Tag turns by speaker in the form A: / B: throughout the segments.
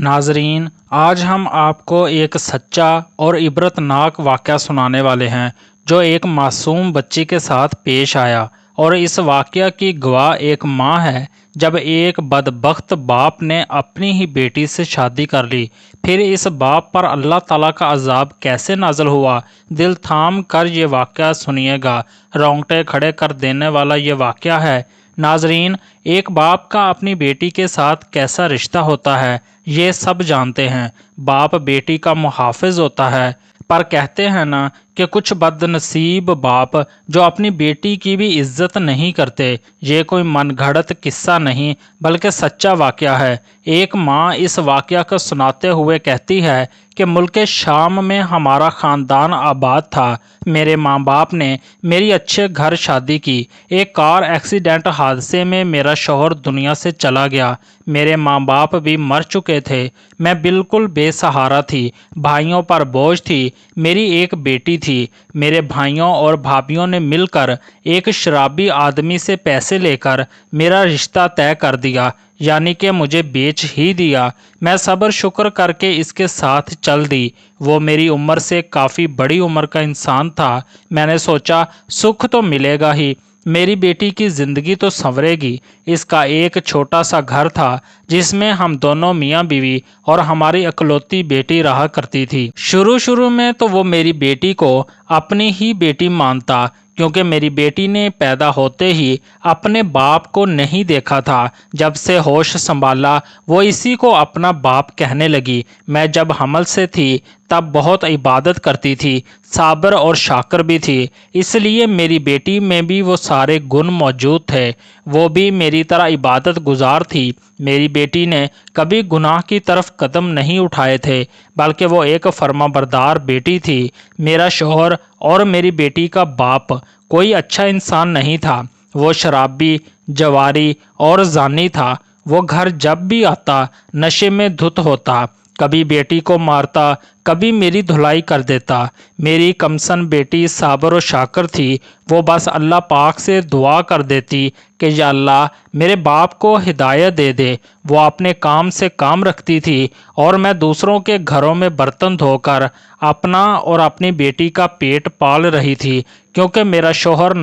A: नाजरीन, आज हम आपको एक सच्चा और इबरतनाक वाक़या सुनाने वाले हैं जो एक मासूम बच्ची के साथ पेश आया। और इस वाक़या की गवाह एक माँ है। जब एक बदबख्त बाप ने अपनी ही बेटी से शादी कर ली, फिर इस बाप पर अल्लाह ताला का अजाब कैसे नाज़िल हुआ, दिल थाम कर ये वाक़या सुनिएगा। रोंगटे खड़े कर देने वाला ये वाक़या है। नाजरीन, एक बाप का अपनी बेटी के साथ कैसा रिश्ता होता है ये सब जानते हैं। बाप बेटी का मुहाफिज होता है, पर कहते हैं ना कि कुछ बदनसीब बाप जो अपनी बेटी की भी इज्जत नहीं करते। ये कोई मनगढ़ंत किस्सा नहीं बल्कि सच्चा वाक़या है। एक माँ इस वाक़या को सुनाते हुए कहती है कि मुल्क शाम में हमारा ख़ानदान आबाद था। मेरे माँ बाप ने मेरी अच्छे घर शादी की। एक कार एक्सीडेंट हादसे में मेरा शौहर दुनिया से चला गया। मेरे माँ बाप भी मर चुके थे। मैं बिल्कुल बेसहारा थी, भाइयों पर बोझ थी। मेरी एक बेटी थी। मेरे भाइयों और भाभियों ने मिलकर एक शराबी आदमी से पैसे लेकर मेरा रिश्ता तय कर दिया, यानी कि मुझे बेच ही दिया। मैं सब्र शुक्र करके इसके साथ चल दी। वो मेरी उम्र से काफ़ी बड़ी उम्र का इंसान था। मैंने सोचा सुख तो मिलेगा ही, मेरी बेटी की ज़िंदगी तो संवरेगी। इसका एक छोटा सा घर था जिसमें हम दोनों मियाँ बीवी और हमारी इकलौती बेटी रहा करती थी। शुरू शुरू में तो वो मेरी बेटी को अपनी ही बेटी मानता, क्योंकि मेरी बेटी ने पैदा होते ही अपने बाप को नहीं देखा था। जब से होश संभाला वो इसी को अपना बाप कहने लगी। मैं जब हमल से थी तब बहुत इबादत करती थी, साबर और शाकर भी थी, इसलिए मेरी बेटी में भी वो सारे गुण मौजूद थे। वो भी मेरी तरह इबादत गुजार थी। मेरी बेटी ने कभी गुनाह की तरफ कदम नहीं उठाए थे, बल्कि वो एक फर्माबरदार बेटी थी। मेरा शौहर और मेरी बेटी का बाप कोई अच्छा इंसान नहीं था। वो शराबी, जवारी और जानी था। वो घर जब भी आता नशे में धुत होता, कभी बेटी को मारता, कभी मेरी धुलाई कर देता। मेरी कमसन बेटी साबर और शाकर थी। वो बस अल्लाह पाक से दुआ कर देती कि या अल्लाह मेरे बाप को हिदायत दे दे। वो अपने काम से काम रखती थी और मैं दूसरों के घरों में बर्तन धोकर अपना और अपनी बेटी का पेट पाल रही थी, क्योंकि मेरा शौहर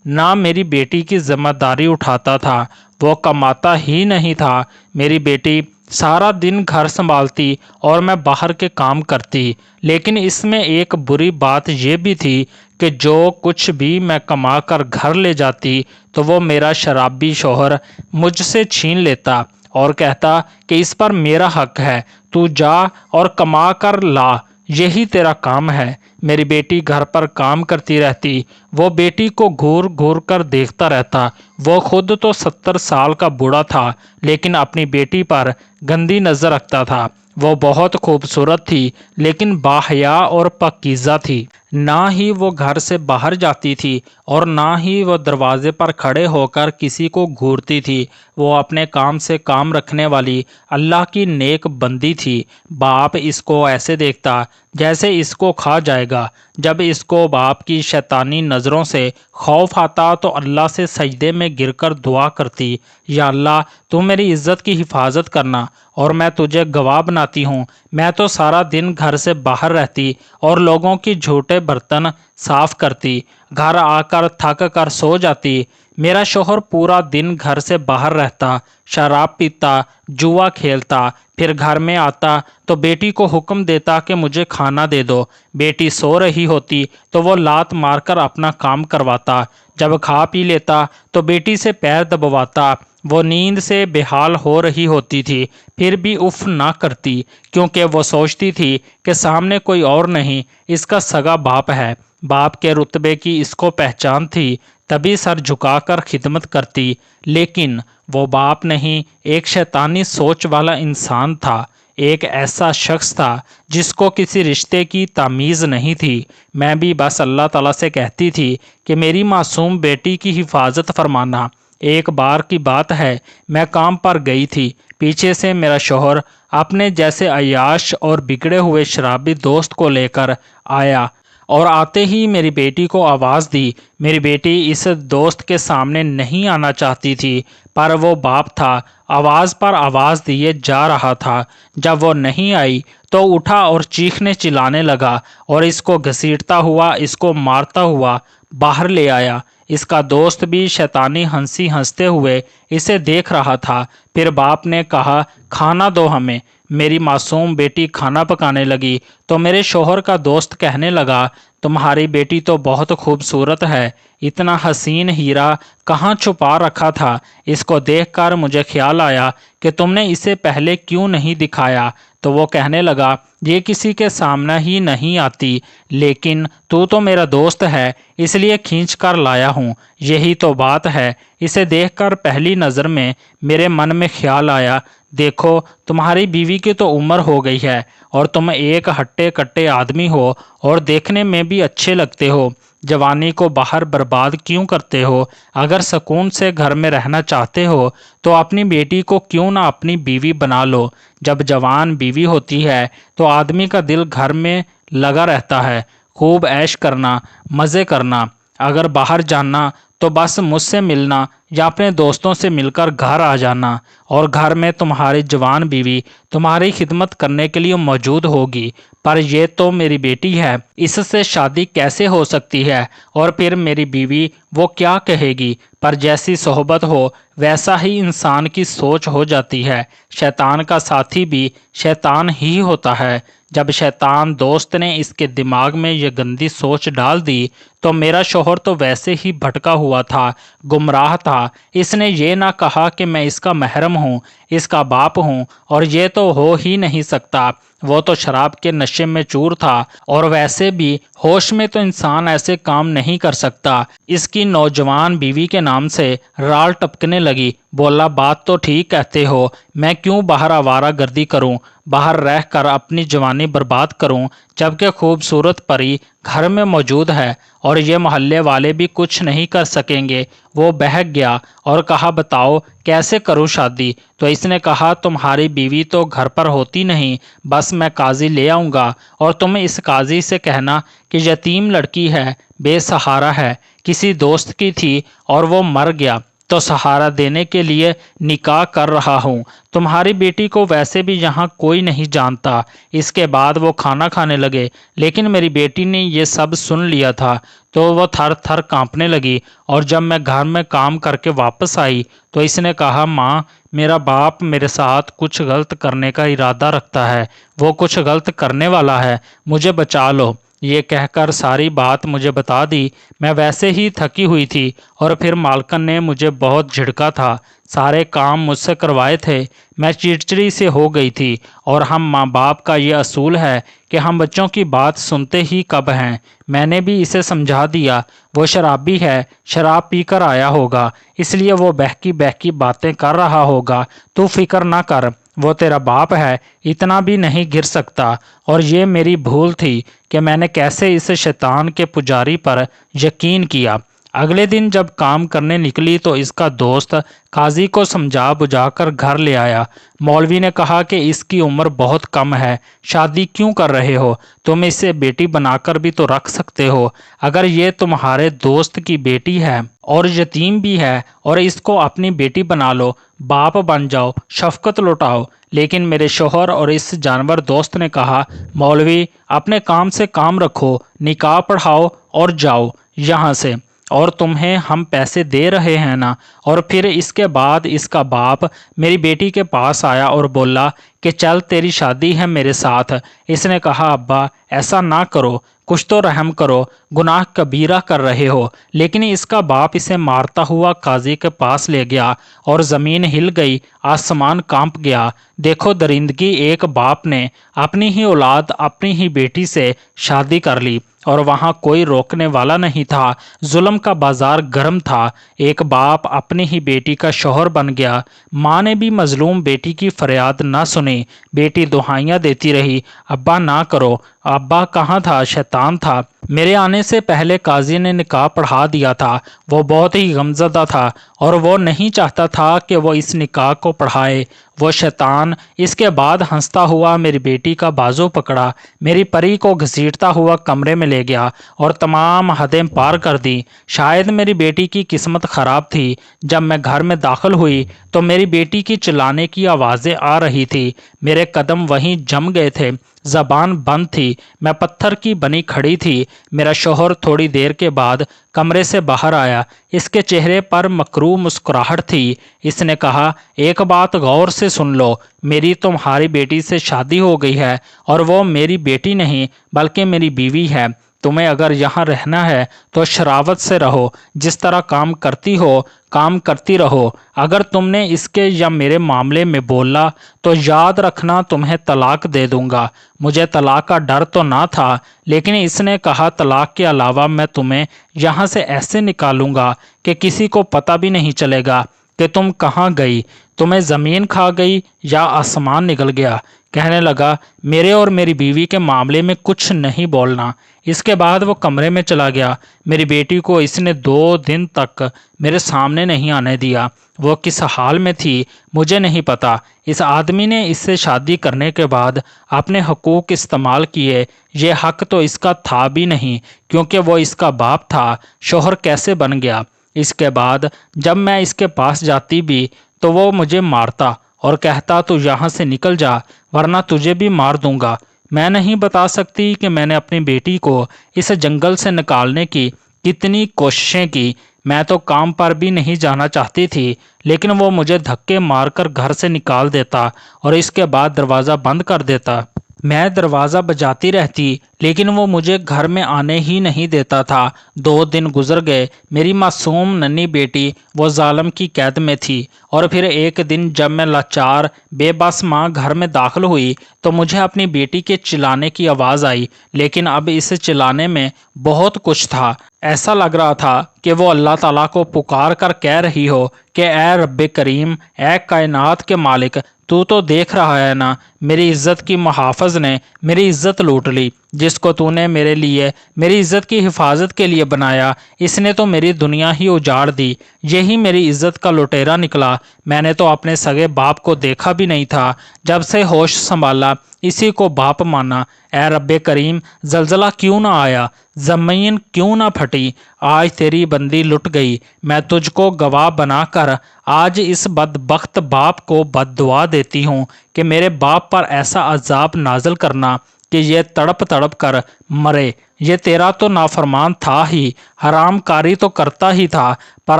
A: ना मेरी बेटी की जिम्मेदारी उठाता था। वो कमाता ही नहीं था। मेरी बेटी सारा दिन घर संभालती और मैं बाहर के काम करती। लेकिन इसमें एक बुरी बात यह भी थी कि जो कुछ भी मैं कमा कर घर ले जाती तो वो मेरा शराबी शौहर मुझसे छीन लेता और कहता कि इस पर मेरा हक है, तू जा और कमा कर ला, यही तेरा काम है। मेरी बेटी घर पर काम करती रहती। वो बेटी को घूर घूर कर देखता रहता। वो खुद तो 70 साल का बूढ़ा था, लेकिन अपनी बेटी पर गंदी नज़र रखता था। वो बहुत खूबसूरत थी, लेकिन बाहया और पाकीज़ा थी। ना ही वो घर से बाहर जाती थी और ना ही वो दरवाजे पर खड़े होकर किसी को घूरती थी। वो अपने काम से काम रखने वाली अल्लाह की नेक बंदी थी। बाप इसको ऐसे देखता जैसे इसको खा जाएगा। जब इसको बाप की शैतानी नज़रों से खौफ आता तो अल्लाह से सजदे में गिरकर दुआ करती, या अल्लाह तू मेरी इज़्ज़त की हिफाजत करना और मैं तुझे गवाह बनाती हूँ। मैं तो सारा दिन घर से बाहर रहती और लोगों की झूठे बर्तन साफ करती। घर आकर थक कर सो जाती। मेरा शौहर पूरा दिन घर से बाहर रहता, शराब पीता, जुआ खेलता, फिर घर में आता तो बेटी को हुक्म देता कि मुझे खाना दे दो। बेटी सो रही होती तो वो लात मारकर अपना काम करवाता। जब खा पी लेता तो बेटी से पैर दबवाता। वो नींद से बेहाल हो रही होती थी, फिर भी उफ ना करती, क्योंकि वो सोचती थी कि सामने कोई और नहीं, इसका सगा बाप है। बाप के रुतबे की इसको पहचान थी, तभी सर झुकाकर खिदमत करती। लेकिन वो बाप नहीं, एक शैतानी सोच वाला इंसान था। एक ऐसा शख्स था जिसको किसी रिश्ते की तमीज़ नहीं थी। मैं भी बस अल्लाह ताला से कहती थी कि मेरी मासूम बेटी की हिफाजत फरमाना। एक बार की बात है, मैं काम पर गई थी। पीछे से मेरा शौहर अपने जैसे अय्याश और बिगड़े हुए शराबी दोस्त को लेकर आया और आते ही मेरी बेटी को आवाज़ दी। मेरी बेटी इस दोस्त के सामने नहीं आना चाहती थी, पर वो बाप था, आवाज़ पर आवाज़ दिए जा रहा था। जब वो नहीं आई तो उठा और चीखने चिल्लाने लगा और इसको घसीटता हुआ, इसको मारता हुआ बाहर ले आया। इसका दोस्त भी शैतानी हंसी हंसते हुए इसे देख रहा था। फिर बाप ने कहा, खाना दो हमें। मेरी मासूम बेटी खाना पकाने लगी तो मेरे शोहर का दोस्त कहने लगा, तुम्हारी बेटी तो बहुत खूबसूरत है, इतना हसीन हीरा कहाँ छुपा रखा था। इसको देखकर मुझे ख्याल आया कि तुमने इसे पहले क्यों नहीं दिखाया। तो वो कहने लगा, ये किसी के सामने ही नहीं आती, लेकिन तू तो मेरा दोस्त है इसलिए खींच कर लाया हूँ। यही तो बात है। इसे देखकर पहली नज़र में मेरे मन में ख्याल आया, देखो तुम्हारी बीवी की तो उम्र हो गई है और तुम एक हट्टे कट्टे आदमी हो और देखने में भी अच्छे लगते हो। जवानी को बाहर बर्बाद क्यों करते हो? अगर सुकून से घर में रहना चाहते हो तो अपनी बेटी को क्यों ना अपनी बीवी बना लो। जब जवान बीवी होती है तो आदमी का दिल घर में लगा रहता है, खूब ऐश करना, मज़े करना। अगर बाहर जाना तो बस मुझसे मिलना या अपने दोस्तों से मिलकर घर आ जाना, और घर में तुम्हारी जवान बीवी तुम्हारी खिदमत करने के लिए मौजूद होगी। पर ये तो मेरी बेटी है, इससे शादी कैसे हो सकती है? और फिर मेरी बीवी वो क्या कहेगी? पर जैसी सोहबत हो वैसा ही इंसान की सोच हो जाती है। शैतान का साथी भी शैतान ही होता है। जब शैतान दोस्त ने इसके दिमाग में ये गंदी सोच डाल दी तो मेरा शोहर तो वैसे ही भटका हुआ था, गुमराह था। इसने ये ना कहा कि मैं इसका महरम हूँ, इसका बाप हूँ, और ये तो हो ही नहीं सकता। वो तो शराब के नशे में चूर था, और वैसे भी होश में तो इंसान ऐसे काम नहीं कर सकता। इसकी नौजवान बीवी के नाम से राल टपकने लगी। बोला, बात तो ठीक कहते हो, मैं क्यों बाहर आवारा गर्दी करूं, बाहर रह कर अपनी जवानी बर्बाद करूं, जबकि खूबसूरत परी घर में मौजूद है और ये मोहल्ले वाले भी कुछ नहीं कर सकेंगे। वो बहक गया और कहा, बताओ कैसे करूं शादी? तो इसने कहा, तुम्हारी बीवी तो घर पर होती नहीं, बस मैं काजी ले आऊँगा और तुम इस काजी से कहना कि यतीम लड़की है, बेसहारा है, किसी दोस्त की थी और वो मर गया तो सहारा देने के लिए निकाह कर रहा हूँ। तुम्हारी बेटी को वैसे भी यहाँ कोई नहीं जानता। इसके बाद वो खाना खाने लगे, लेकिन मेरी बेटी ने ये सब सुन लिया था तो वो थर थर कांपने लगी। और जब मैं घर में काम करके वापस आई तो इसने कहा, माँ मेरा बाप मेरे साथ कुछ गलत करने का इरादा रखता है, वो कुछ गलत करने वाला है, मुझे बचा लो। ये कहकर सारी बात मुझे बता दी। मैं वैसे ही थकी हुई थी और फिर मालकन ने मुझे बहुत झिड़का था, सारे काम मुझसे करवाए थे। मैं चिड़चिड़ी से हो गई थी, और हम माँ बाप का ये असूल है कि हम बच्चों की बात सुनते ही कब हैं। मैंने भी इसे समझा दिया, वो शराबी है, शराब पीकर आया होगा, इसलिए वो बहकी बहकी बातें कर रहा होगा, तू फिक्र ना कर, वो तेरा बाप है, इतना भी नहीं गिर सकता। और ये मेरी भूल थी कि मैंने कैसे इस शैतान के पुजारी पर यकीन किया। अगले दिन जब काम करने निकली तो इसका दोस्त काजी को समझा बुझाकर घर ले आया। मौलवी ने कहा कि इसकी उम्र बहुत कम है, शादी क्यों कर रहे हो? तुम इसे बेटी बनाकर भी तो रख सकते हो। अगर ये तुम्हारे दोस्त की बेटी है और यतीम भी है और इसको अपनी बेटी बना लो, बाप बन जाओ, शफकत लौटाओ। लेकिन मेरे शोहर और इस जानवर दोस्त ने कहा, मौलवी अपने काम से काम रखो, निकाह पढ़ाओ और जाओ यहाँ से, और तुम्हें हम पैसे दे रहे हैं ना। और फिर इसके बाद इसका बाप मेरी बेटी के पास आया और बोला कि चल तेरी शादी है मेरे साथ। इसने कहा, अब्बा ऐसा ना करो, कुछ तो रहम करो, गुनाह कबीरा कर रहे हो। लेकिन इसका बाप इसे मारता हुआ काजी के पास ले गया और ज़मीन हिल गई, आसमान कांप गया। देखो दरिंदगी, एक बाप ने अपनी ही औलाद, अपनी ही बेटी से शादी कर ली और वहाँ कोई रोकने वाला नहीं था। जुल्म का बाजार गर्म था। एक बाप अपनी ही बेटी का शौहर बन गया। माँ ने भी मजलूम बेटी की फरियाद न सुनी। बेटी दुहाइयाँ देती रही, अब्बा ना करो। अब्बा कहाँ था? शैतान था। मेरे आने से पहले काजी ने निकाह पढ़ा दिया था। वो बहुत ही गमज़दा था और वो नहीं चाहता था कि वो इस निकाह को पढ़ाए وہ शैतान इसके बाद हंसता हुआ मेरी बेटी का बाजू पकड़ा, मेरी परी को घसीटता हुआ कमरे में ले गया और तमाम हदें पार कर दी। शायद मेरी बेटी की किस्मत ख़राब थी। जब मैं घर में दाखिल हुई तो मेरी बेटी की चिल्लाने की आवाज़ें आ रही थी। मेरे कदम वहीं जम गए थे, ज़बान बंद थी, मैं पत्थर की बनी खड़ी थी। मेरा शौहर थोड़ी देर के बाद कमरे से बाहर आया। इसके चेहरे पर मकरूह मुस्कुराहट थी। इसने कहा, एक बात गौर से सुन लो, मेरी तुम्हारी बेटी से शादी हो गई है और वो मेरी बेटी नहीं बल्कि मेरी बीवी है। तुम्हें अगर यहाँ रहना है तो शरावत से रहो, जिस तरह काम करती हो काम करती रहो। अगर तुमने इसके या मेरे मामले में बोला तो याद रखना तुम्हें तलाक दे दूंगा। मुझे तलाक का डर तो ना था, लेकिन इसने कहा तलाक के अलावा मैं तुम्हें यहाँ से ऐसे निकालूंगा कि किसी को पता भी नहीं चलेगा कि तुम कहाँ गई। तुम्हें ज़मीन खा गई या आसमान निकल गया। कहने लगा, मेरे और मेरी बीवी के मामले में कुछ नहीं बोलना। इसके बाद वो कमरे में चला गया। मेरी बेटी को इसने 2 दिन तक मेरे सामने नहीं आने दिया। वो किस हाल में थी मुझे नहीं पता। इस आदमी ने इससे शादी करने के बाद अपने हकूक़ इस्तेमाल किए। ये हक तो इसका था भी नहीं, क्योंकि वो इसका बाप था। शौहर कैसे बन गया। इसके बाद जब मैं इसके पास जाती भी तो वो मुझे मारता और कहता, तू यहाँ से निकल जा वरना तुझे भी मार दूंगा। मैं नहीं बता सकती कि मैंने अपनी बेटी को इस जंगल से निकालने की कितनी कोशिशें की। मैं तो काम पर भी नहीं जाना चाहती थी, लेकिन वो मुझे धक्के मारकर घर से निकाल देता और इसके बाद दरवाज़ा बंद कर देता। मैं दरवाज़ा बजाती रहती, लेकिन वो मुझे घर में आने ही नहीं देता था। 2 दिन गुजर गए। मेरी मासूम नन्ही बेटी वो जालिम की कैद में थी। और फिर एक दिन जब मैं लाचार बेबस माँ घर में दाखिल हुई तो मुझे अपनी बेटी के चिल्लाने की आवाज़ आई। लेकिन अब इस चिल्लाने में बहुत कुछ था। ऐसा लग रहा था कि वो अल्लाह ताला को पुकार कर कह रही हो कि ए रब्बे करीम, ए कायनात के मालिक, तू तो देख रहा है ना, मेरी इज़्ज़त की मुहाफ़िज़ ने मेरी इज़्ज़त लूट ली। जिसको तूने मेरे लिए मेरी इज़्ज़त की हिफाजत के लिए बनाया, इसने तो मेरी दुनिया ही उजाड़ दी। यही मेरी इज़्ज़त का लुटेरा निकला। मैंने तो अपने सगे बाप को देखा भी नहीं था। जब से होश संभाला इसी को बाप माना। ए रब्बे करीम, जलजला क्यों ना आया, ज़मीन क्यों ना फटी। आज तेरी बंदी लुट गई। मैं तुझको गवाह बनाकर आज इस बदबख्त बाप को बद्दुआ देती हूँ कि मेरे बाप पर ऐसा अजाब नाज़िल करना कि ये तड़प तड़प कर मरे। ये तेरा तो नाफरमान था ही, हरामकारी तो करता ही था, पर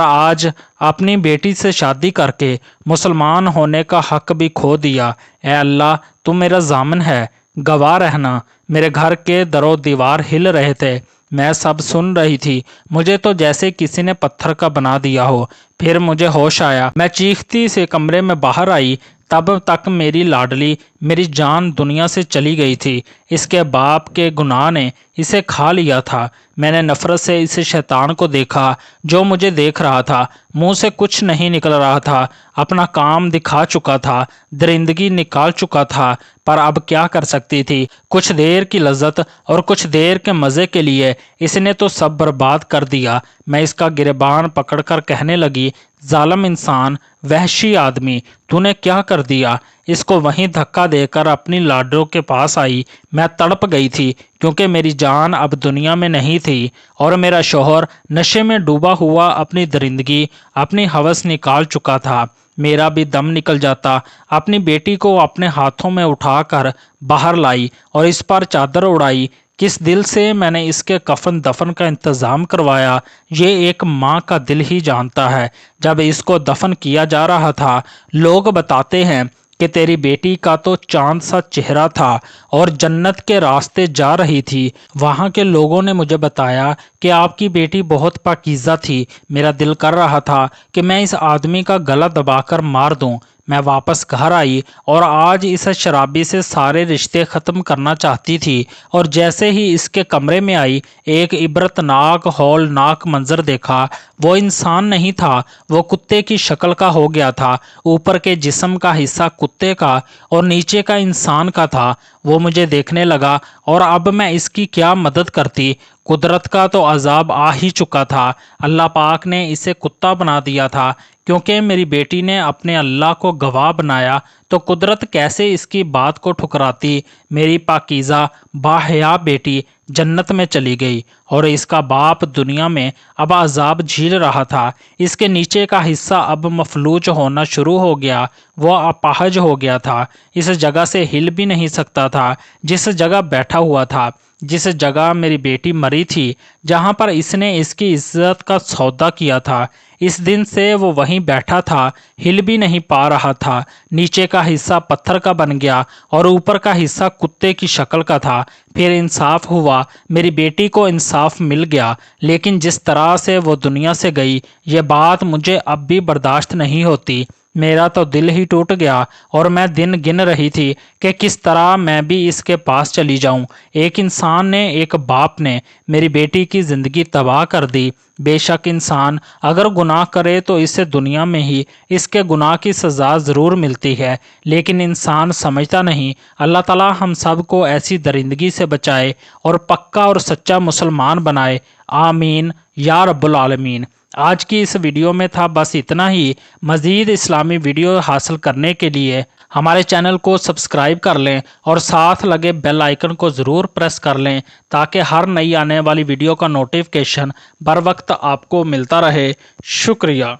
A: आज अपनी बेटी से शादी करके मुसलमान होने का हक भी खो दिया। ए अल्लाह, तू मेरा ज़ामिन है, गवाह रहना। मेरे घर के दरो दीवार हिल रहे थे। मैं सब सुन रही थी। मुझे तो जैसे किसी ने पत्थर का बना दिया हो। फिर मुझे होश आया। मैं चीखती से कमरे में बाहर आई। तब तक मेरी लाडली, मेरी जान दुनिया से चली गई थी। इसके बाप के गुनाह ने इसे खा लिया था। मैंने नफ़रत से इस शैतान को देखा जो मुझे देख रहा था। मुंह से कुछ नहीं निकल रहा था। अपना काम दिखा चुका था, दरिंदगी निकाल चुका था, पर अब क्या कर सकती थी। कुछ देर की लज्जत और कुछ देर के मज़े के लिए इसने तो सब बर्बाद कर दिया। मैं इसका गिरबान पकड़कर कहने लगी, जालिम इंसान, वहशी आदमी, तूने क्या कर दिया। इसको वहीं धक्का देकर अपनी लाडो के पास आई। मैं तड़प गई थी, क्योंकि मेरी जान अब दुनिया में नहीं थी और मेरा शौहर नशे में डूबा हुआ अपनी दरिंदगी, अपनी हवस निकाल चुका था। मेरा भी दम निकल जाता। अपनी बेटी को अपने हाथों में उठाकर बाहर लाई और इस पर चादर उड़ाई। किस दिल से मैंने इसके कफन दफन का इंतज़ाम करवाया, ये एक माँ का दिल ही जानता है। जब इसको दफन किया जा रहा था, लोग बताते हैं कि तेरी बेटी का तो चांद सा चेहरा था और जन्नत के रास्ते जा रही थी। वहाँ के लोगों ने मुझे बताया कि आपकी बेटी बहुत पाकीज़ा थी। मेरा दिल कर रहा था कि मैं इस आदमी का गला दबाकर मार दूं। मैं वापस घर आई और आज इस शराबी से सारे रिश्ते ख़त्म करना चाहती थी। और जैसे ही इसके कमरे में आई, एक इबरतनाक हौलनाक मंजर देखा। वो इंसान नहीं था, वो कुत्ते की शक्ल का हो गया था। ऊपर के जिस्म का हिस्सा कुत्ते का और नीचे का इंसान का था। वो मुझे देखने लगा और अब मैं इसकी क्या मदद करती। कुदरत का तो अजाब आ ही चुका था। अल्लाह पाक ने इसे कुत्ता बना दिया था। क्योंकि मेरी बेटी ने अपने अल्लाह को गवाह बनाया तो कुदरत कैसे इसकी बात को ठुकराती। मेरी पाकीज़ा बाहया बेटी जन्नत में चली गई और इसका बाप दुनिया में अब अजाब झेल रहा था। इसके नीचे का हिस्सा अब मफलूज होना शुरू हो गया। वो अपाहज हो गया था। इस जगह से हिल भी नहीं सकता था जिस जगह बैठा हुआ था, जिस जगह मेरी बेटी मरी थी, जहाँ पर इसने इसकी इज्जत का सौदा किया था। इस दिन से वो वहीं बैठा था, हिल भी नहीं पा रहा था। नीचे का हिस्सा पत्थर का बन गया और ऊपर का हिस्सा कुत्ते की शक्ल का था। फिर इंसाफ हुआ, मेरी बेटी को इंसाफ मिल गया। लेकिन जिस तरह से वो दुनिया से गई, ये बात मुझे अब भी बर्दाश्त नहीं होती। मेरा तो दिल ही टूट गया और मैं दिन गिन रही थी कि किस तरह मैं भी इसके पास चली जाऊं। एक इंसान ने, एक बाप ने मेरी बेटी की ज़िंदगी तबाह कर दी। बेशक इंसान अगर गुनाह करे तो इसे दुनिया में ही इसके गुनाह की सज़ा ज़रूर मिलती है, लेकिन इंसान समझता नहीं। अल्लाह ताला हम सब को ऐसी दरिंदगी से बचाए और पक्का और सच्चा मुसलमान बनाए। आमीन या रब्बुल आलमीन। आज की इस वीडियो में था बस इतना ही। मज़ीद इस्लामी वीडियो हासिल करने के लिए हमारे चैनल को सब्सक्राइब कर लें और साथ लगे बेल आइकन को ज़रूर प्रेस कर लें ताकि हर नई आने वाली वीडियो का नोटिफिकेशन बर वक्त आपको मिलता रहे। शुक्रिया।